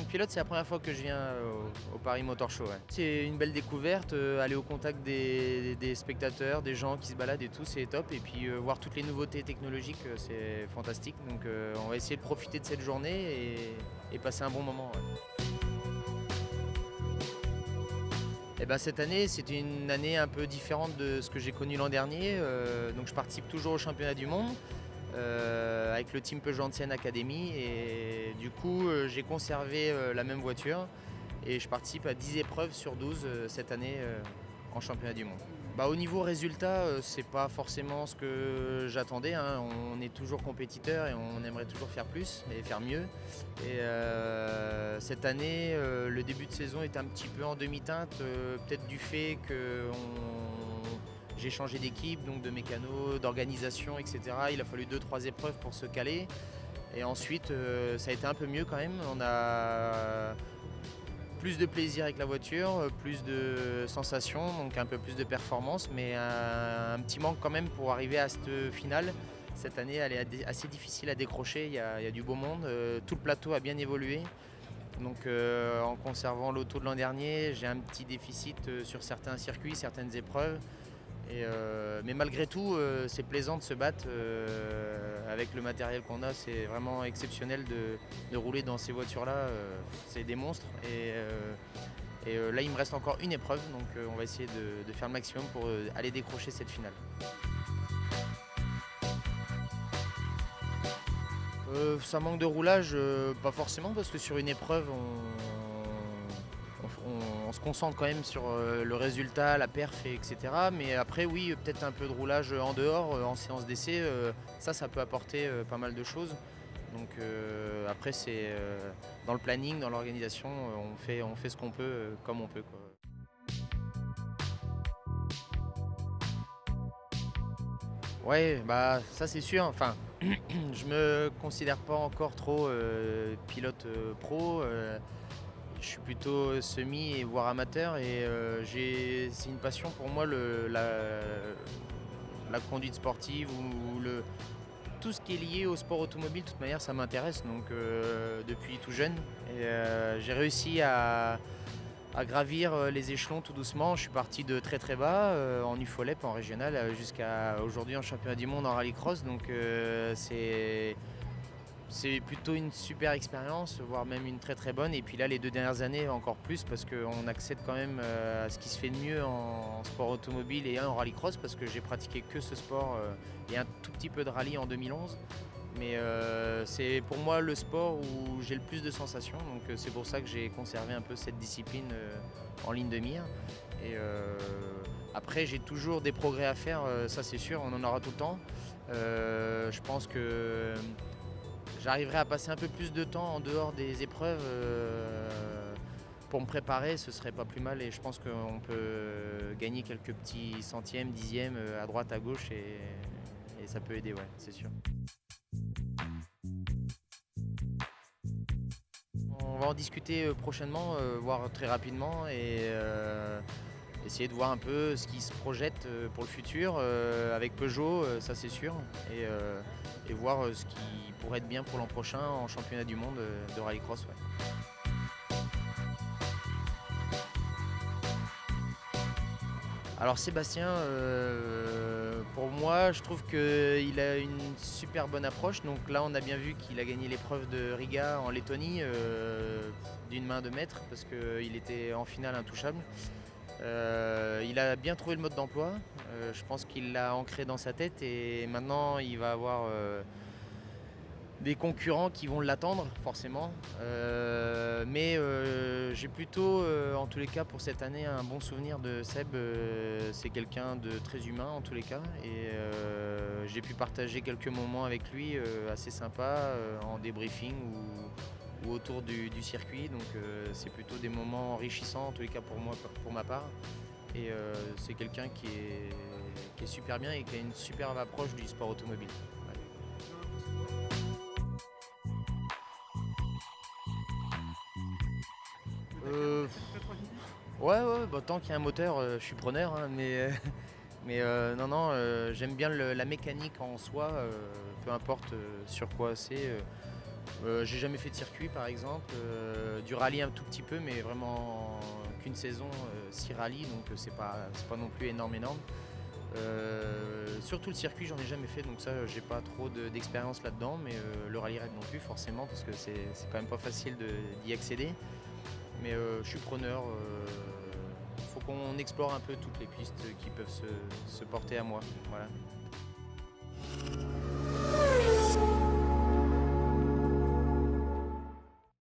pilote, c'est la première fois que je viens au Paris Motor Show. Ouais. C'est une belle découverte, aller au contact des spectateurs, des gens qui se baladent et tout, c'est top. Et puis voir toutes les nouveautés technologiques, c'est fantastique. Donc on va essayer de profiter de cette journée et passer un bon moment. Ouais. Et ben, cette année, c'était une année un peu différente de ce que j'ai connu l'an dernier. Donc je participe toujours au championnat du monde. Avec le team Peugeot Ancienne Academy et du coup j'ai conservé la même voiture et je participe à 10 épreuves sur 12 cette année en championnat du monde. Au niveau résultat, c'est pas forcément ce que j'attendais, hein. On est toujours compétiteur et on aimerait toujours faire plus et faire mieux. Et cette année, le début de saison est un petit peu en demi-teinte, peut-être du fait que j'ai changé d'équipe, donc de mécano, d'organisation, etc. Il a fallu 2-3 épreuves pour se caler. Et ensuite, ça a été un peu mieux quand même. On a plus de plaisir avec la voiture, plus de sensations, donc un peu plus de performance, mais un petit manque quand même pour arriver à cette finale. Cette année, elle est assez difficile à décrocher, il y a du beau monde, tout le plateau a bien évolué. Donc en conservant l'auto de l'an dernier, j'ai un petit déficit sur certains circuits, certaines épreuves. Mais malgré tout, c'est plaisant de se battre avec le matériel qu'on a. C'est vraiment exceptionnel de rouler dans ces voitures-là. C'est des monstres. Et là, il me reste encore une épreuve. Donc on va essayer de faire le maximum pour aller décrocher cette finale. Ça manque de roulage, pas forcément, parce que sur une épreuve, on se concentre quand même sur le résultat, la perf, etc. Mais après, oui, peut-être un peu de roulage en dehors, en séance d'essai, ça peut apporter pas mal de choses. Donc après, c'est dans le planning, dans l'organisation, on fait ce qu'on peut, comme on peut, quoi. Ouais, ça c'est sûr. Enfin, je me considère pas encore trop pilote pro. Je suis plutôt semi et voire amateur et c'est une passion pour moi la conduite sportive ou tout ce qui est lié au sport automobile. De toute manière, ça m'intéresse donc depuis tout jeune. Et j'ai réussi à gravir les échelons tout doucement. Je suis parti de très très bas en UFOLEP, en régional, jusqu'à aujourd'hui en championnat du monde en rallycross. Donc c'est plutôt une super expérience, voire même une très très bonne. Et puis là, les 2 dernières années, encore plus, parce qu'on accède quand même à ce qui se fait de mieux en sport automobile et en rallycross, parce que j'ai pratiqué que ce sport et un tout petit peu de rallye en 2011. Mais c'est pour moi le sport où j'ai le plus de sensations, donc c'est pour ça que j'ai conservé un peu cette discipline en ligne de mire. Et après, j'ai toujours des progrès à faire, ça c'est sûr, on en aura tout le temps. Je pense que j'arriverai à passer un peu plus de temps en dehors des épreuves pour me préparer, ce serait pas plus mal et je pense qu'on peut gagner quelques petits centièmes, dixièmes à droite, à gauche et ça peut aider, ouais, c'est sûr. On va en discuter prochainement, voire très rapidement et essayer de voir un peu ce qui se projette pour le futur avec Peugeot, ça c'est sûr, et voir ce qui pourrait être bien pour l'an prochain en championnat du monde de rallycross. Ouais. Alors Sébastien, pour moi, je trouve qu'il a une super bonne approche. Donc là, on a bien vu qu'il a gagné l'épreuve de Riga en Lettonie d'une main de maître parce qu'il était en finale intouchable. Il a bien trouvé le mode d'emploi. Je pense qu'il l'a ancré dans sa tête et maintenant, il va avoir des concurrents qui vont l'attendre forcément. Mais j'ai plutôt, en tous les cas pour cette année, un bon souvenir de Seb. C'est quelqu'un de très humain en tous les cas. Et j'ai pu partager quelques moments avec lui assez sympas en débriefing ou autour du circuit. Donc c'est plutôt des moments enrichissants en tous les cas pour moi, pour ma part. Et c'est quelqu'un qui est super bien et qui a une superbe approche du sport automobile. Euh, ouais, tant qu'il y a un moteur, je suis preneur, hein, mais non, j'aime bien la mécanique en soi, peu importe sur quoi c'est. J'ai jamais fait de circuit par exemple, du rallye un tout petit peu, mais vraiment qu'une saison, 6 rallyes, donc c'est pas non plus énorme. Surtout le circuit, j'en ai jamais fait, donc ça j'ai pas trop d'expérience là-dedans, mais le rallye raid non plus forcément, parce que c'est quand même pas facile d'y accéder. Mais je suis preneur, faut qu'on explore un peu toutes les pistes qui peuvent se porter à moi. Voilà.